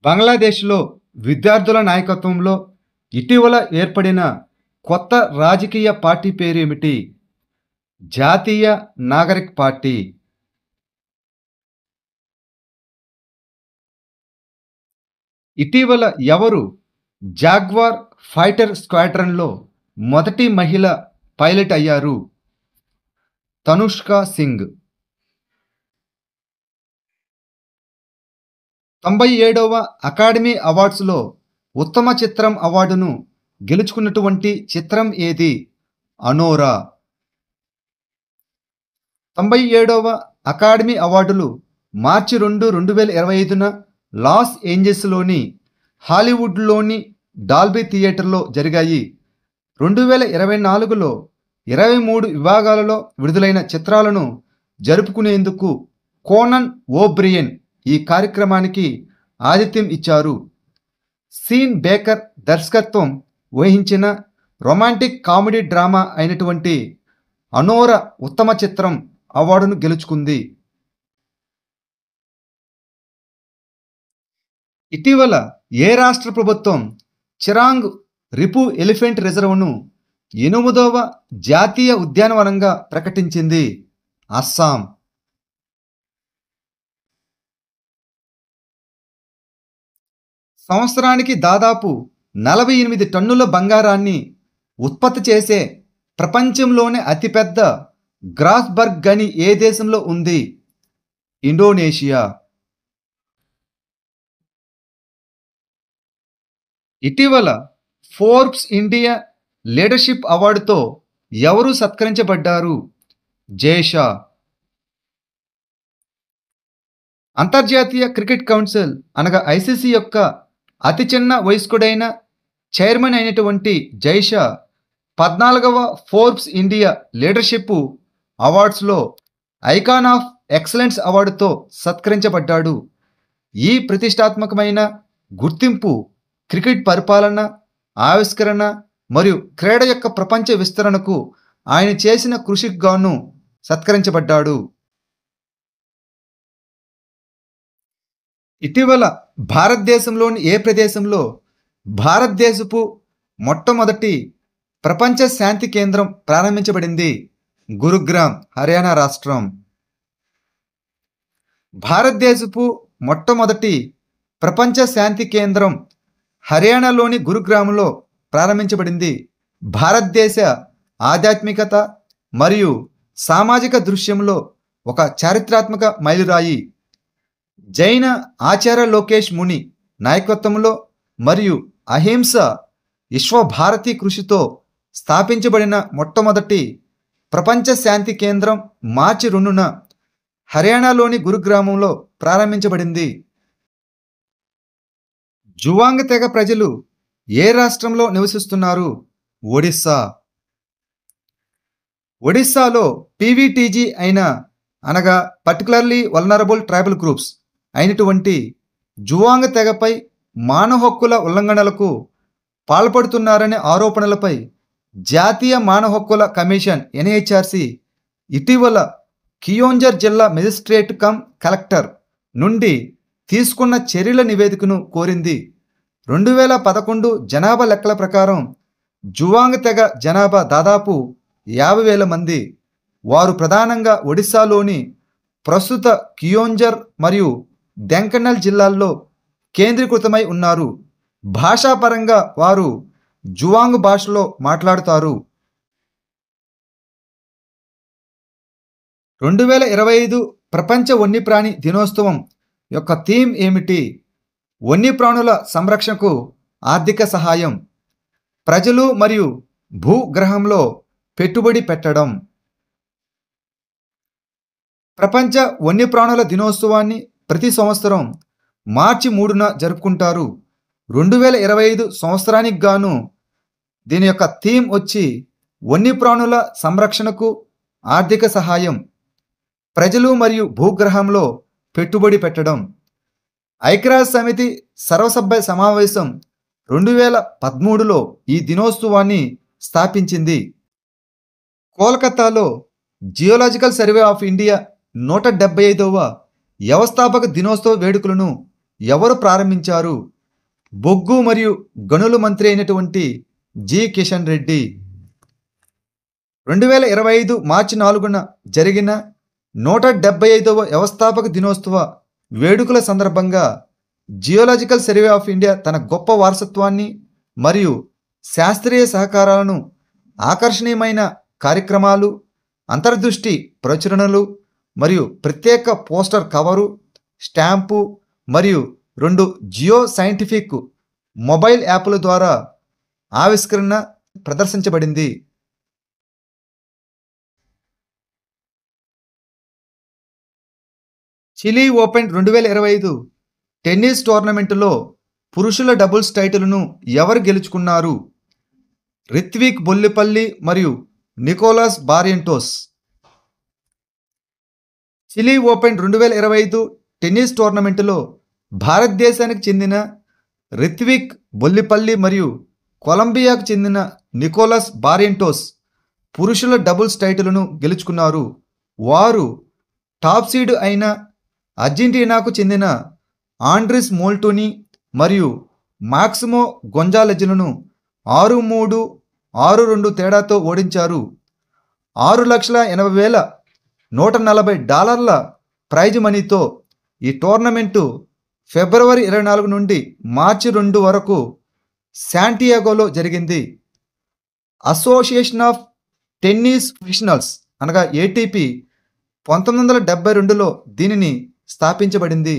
బంగ్లాదేశ్‌లో విద్యార్థుల నాయకత్వంలో ఇటీవల ఏర్పడిన కొత్త రాజకీయ పార్టీ పేరేమిటి? జాతీయ నాగరిక్ పార్టీ. ఇటీవల ఎవరు జాగ్వార్ ఫైటర్ స్క్వాడ్రన్‌లో మొదటి మహిళ పైలట్ అయ్యారు? తనుష్క సింగ్. 97వ అకాడమీ అవార్డ్స్‌లో ఉత్తమ చిత్రం అవార్డును గెలుచుకున్నటువంటి చిత్రం ఏది? అనోరా. 97వ అకాడమీ అవార్డులు మార్చి 2, 2025న లాస్ ఏంజెల్స్‌లోని హాలీవుడ్‌లోని డాల్బీ థియేటర్‌లో జరిగాయి. 2024లో 23 విభాగాలలో విడుదలైన చిత్రాలను జరుపుకునేందుకు కోనన్ ఓబ్రియన్ ఈ కార్యక్రమానికి ఆతిథ్యం ఇచ్చారు. సీన్ బేకర్ దర్శకత్వం వహించిన రొమాంటిక్ కామెడీ డ్రామా అయినటువంటి అనోరా ఉత్తమ చిత్రం అవార్డును గెలుచుకుంది. ఇటీవల ఏ రాష్ట్ర ప్రభుత్వం చిరాంగ్ రిపు ఎలిఫెంట్ రిజర్వ్ను 8వ జాతీయ ఉద్యానవనంగా ప్రకటించింది? అస్సాం. సంవత్సరానికి దాదాపు 48 టన్నుల బంగారాన్ని ఉత్పత్తి చేసే ప్రపంచంలోనే అతిపెద్ద గ్రాస్బర్గ్ గని ఏ దేశంలో ఉంది? ఇండోనేషియా. ఇటీవల ఫోర్బ్స్ ఇండియా లీడర్షిప్ అవార్డుతో ఎవరు సత్కరించబడ్డారు? జేషా. అంతర్జాతీయ క్రికెట్ కౌన్సిల్ అనగా ఐసీసీ యొక్క అతి చిన్న వయస్కుడైన చైర్మన్ అయినటువంటి జైషా 14వ ఫోర్బ్స్ ఇండియా లీడర్షిప్ అవార్డ్స్లో ఐకాన్ ఆఫ్ ఎక్సలెన్స్ అవార్డుతో సత్కరించబడ్డాడు. ఈ ప్రతిష్టాత్మకమైన గుర్తింపు క్రికెట్ పరిపాలన, ఆవిష్కరణ మరియు క్రీడ యొక్క ప్రపంచ విస్తరణకు ఆయన చేసిన కృషికి గాను సత్కరించబడ్డాడు. ఇటీవల భారతదేశంలోని ఏ ప్రదేశంలో భారతదేశపు మొట్టమొదటి ప్రపంచ శాంతి కేంద్రం ప్రారంభించబడింది? గురుగ్రామ్, హర్యానా రాష్ట్రం. భారతదేశపు మొట్టమొదటి ప్రపంచ శాంతి కేంద్రం హర్యానాలోని గురుగ్రామ్లో ప్రారంభించబడింది. భారతదేశ ఆధ్యాత్మికత మరియు సామాజిక దృశ్యంలో ఒక చారిత్రాత్మక మైలురాయి. జైన ఆచార్య లోకేష్ ముని నాయకత్వంలో మరియు అహింస విశ్వభారతి కృషితో స్థాపించబడిన మొట్టమొదటి ప్రపంచ శాంతి కేంద్రం మార్చి 2న హర్యానాలోని గురుగ్రామంలో ప్రారంభించబడింది. జువాంగ్ తెగ ప్రజలు ఏ రాష్ట్రంలో నివసిస్తున్నారు? ఒడిస్సా. ఒడిస్సాలో పీవీటీజీ అనగా పర్టికులర్లీ వల్నరబుల్ ట్రైబల్ గ్రూప్స్ అయినటువంటి జువాంగ్ తెగపై మానవ హక్కుల ఉల్లంఘనలకు పాల్పడుతున్నారనే ఆరోపణలపై జాతీయ మానవ హక్కుల కమిషన్ ఎన్హెచ్ఆర్సి ఇటీవల కియోంజర్ జిల్లా మెజిస్ట్రేట్ కమ్ కలెక్టర్ నుండి తీసుకున్న చర్యల నివేదికను కోరింది. 2011 జనాభా లెక్కల ప్రకారం జువాంగ్ తెగ జనాభా దాదాపు 50,000 మంది. వారు ప్రధానంగా ఒడిశాలోని ప్రస్తుత కియోంజర్ మరియు దెంకనల్ జిల్లాల్లో కేంద్రీకృతమై ఉన్నారు. భాషాపరంగా వారు జువాంగ్ భాషలో మాట్లాడుతారు. 2025 ప్రపంచ వన్యప్రాణి దినోత్సవం యొక్క థీమ్ ఏమిటి? వన్యప్రాణుల సంరక్షణకు ఆర్థిక సహాయం, ప్రజలు మరియు భూగ్రహంలో పెట్టుబడి పెట్టడం. ప్రపంచ వన్యప్రాణుల దినోత్సవాన్ని ప్రతి సంవత్సరం మార్చి 3న జరుపుకుంటారు. 2025 సంవత్సరానికి గాను దీని యొక్క థీమ్ వచ్చి వన్యప్రాణుల సంరక్షణకు ఆర్థిక సహాయం, ప్రజలు మరియు భూగ్రహంలో పెట్టుబడి పెట్టడం. ఐక్యరాజ్య సమితి సర్వసభ్య సమావేశం 2013లో ఈ దినోత్సవాన్ని స్థాపించింది. కోల్కతాలో జియోలాజికల్ సర్వే ఆఫ్ ఇండియా 175వ వ్యవస్థాపక దినోత్సవ వేడుకలను ఎవరు ప్రారంభించారు? బొగ్గు మరియు గనుల మంత్రి అయినటువంటి జి కిషన్ రెడ్డి. 2025 మార్చి 4న జరిగిన 175వ వ్యవస్థాపక దినోత్సవ వేడుకల సందర్భంగా జియోలాజికల్ సర్వే ఆఫ్ ఇండియా తన గొప్ప వారసత్వాన్ని మరియు శాస్త్రీయ సహకారాలను ఆకర్షణీయమైన కార్యక్రమాలు, అంతర్దృష్టి ప్రచురణలు మరియు ప్రత్యేక పోస్టర్ కవరు, స్టాంపు మరియు 2 జియో సైంటిఫిక్ మొబైల్ యాప్ల ద్వారా ఆవిష్కరణ ప్రదర్శించబడింది. చిలీ ఓపెన్ 2025 టెన్నిస్ టోర్నమెంటులో పురుషుల డబుల్స్ టైటిల్ను ఎవరు గెలుచుకున్నారు? రిత్విక్ బొల్లిపల్లి మరియు నికోలస్ బారియంటోస్. చిలీ ఓపెన్ 2025 టెన్నిస్ టోర్నమెంటులో భారతదేశానికి చెందిన రిత్విక్ బొల్లిపల్లి మరియు కొలంబియాకు చెందిన నికోలస్ బారియంటోస్ పురుషుల డబుల్స్ టైటిల్ను గెలుచుకున్నారు. వారు టాప్ సీడ్ అయిన అర్జెంటీనాకు చెందిన ఆండ్రిస్ మోల్టోని మరియు మాక్సిమో గొంజాలెజ్లను 6-3, 6-2 తేడాతో ఓడించారు. $6,80,140 ప్రైజ్ మనీతో ఈ టోర్నమెంటు ఫిబ్రవరి 24 నుండి మార్చి 2 వరకు శాంటియాగోలో జరిగింది. అసోసియేషన్ ఆఫ్ టెన్నిస్ ప్రొఫెషనల్స్ అనగా ఏటీపీ 1972లో దీనిని స్థాపించబడింది.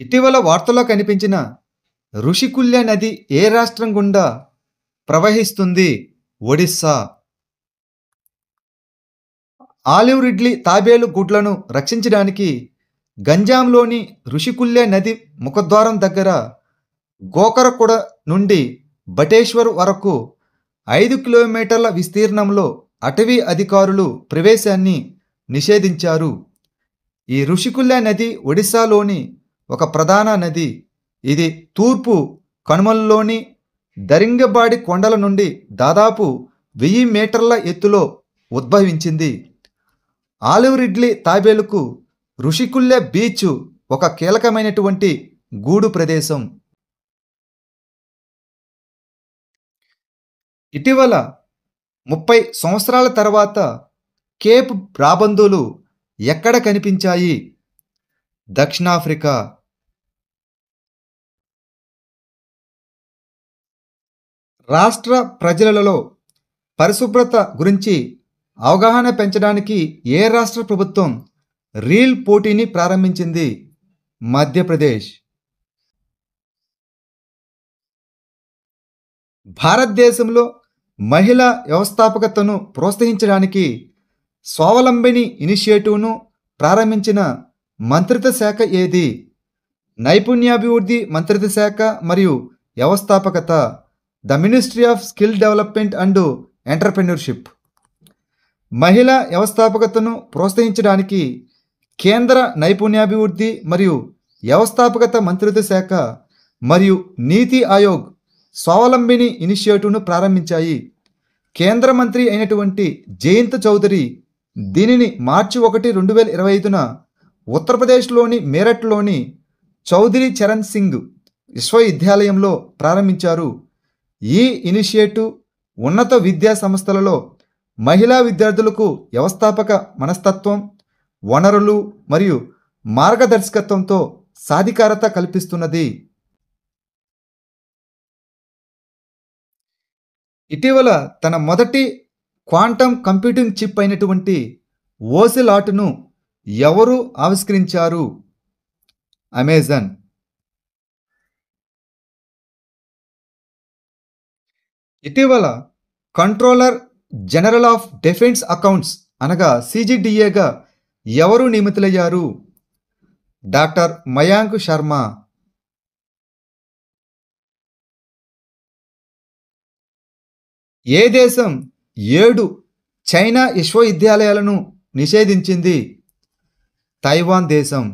ఇటీవల వార్తల్లో కనిపించిన రుషికుల్య నది ఏ రాష్ట్రం గుండా ప్రవహిస్తుంది? ఒడిస్సా. ఆలివ్ రిడ్లీ తాబేలు గుడ్లను రక్షించడానికి గంజాంలోని రుషికుల్య నది ముఖద్వారం దగ్గర గోకరకొడ నుండి బటేశ్వర్ వరకు 5 కిలోమీటర్ల విస్తీర్ణంలో అటవీ అధికారులు ప్రవేశాన్ని నిషేధించారు. ఈ రుషికుల్య నది ఒడిశాలోని ఒక ప్రధాన నది. ఇది తూర్పు కనుమలలోని దరింగబాడి కొండల నుండి దాదాపు 1000 మీటర్ల ఎత్తులో ఉద్భవించింది. ఆలివ్ రిడ్లీ తాబేలుకు రుషికుల్య బీచ్ ఒక కీలకమైనటువంటి గూడు ప్రదేశం. ఇటీవల 30 సంవత్సరాల తర్వాత కేప్ రాబందులు ఎక్కడ కనిపించాయి? దక్షిణాఫ్రికా. రాష్ట్ర ప్రజలలో పరిశుభ్రత గురించి అవగాహన పెంచడానికి ఏ రాష్ట్ర ప్రభుత్వం రీల్ పోటీని ప్రారంభించింది? మధ్యప్రదేశ్. భారతదేశంలో మహిళా వ్యవస్థాపకతను ప్రోత్సహించడానికి స్వావలంబిని ఇనిషియేటివ్ను ప్రారంభించిన మంత్రిత్వ శాఖ ఏది? నైపుణ్యాభివృద్ధి మంత్రిత్వ శాఖ మరియు వ్యవస్థాపకత, the ministry of skill development and entrepreneurship. మహిళా వ్యవస్థాపకతను ప్రోత్సహించడానికి కేంద్ర నైపుణ్యాభివృద్ధి మరియు వ్యవస్థాపకత మంత్రిత్వ శాఖ మరియు నీతి ఆయోగ్ స్వావలంబిని ఇనిషియేటివ్ను ప్రారంభించాయి. కేంద్ర మంత్రి అయినటువంటి జయంత్ చౌదరి దీనిని మార్చి 1, 2025న ఉత్తరప్రదేశ్లోని మీరట్లోని చౌదరి చరణ్ సింగ్ విశ్వవిద్యాలయంలో ప్రారంభించారు. ఈ ఇనిషియేటివ్ ఉన్నత విద్యా సంస్థలలో మహిళా విద్యార్థులకు వ్యవస్థాపక మనస్తత్వం, వనరులు మరియు మార్గదర్శకత్వంతో సాధికారత కల్పిస్తున్నది. ఇటీవల తన మొదటి క్వాంటమ్ కంప్యూటింగ్ చిప్ అయినటువంటి ఓసిలాట్ను ఎవరు ఆవిష్కరించారు? అమెజాన్. ఇటీవల controller general of defence accounts అనగా CGDAగా ఎవరు నియమితులయ్యారు? డాక్టర్ మయాంక్ శర్మ. ఏ దేశం 7 చైనా విశ్వవిద్యాలయాలను నిషేధించింది? తైవాన్ దేశం.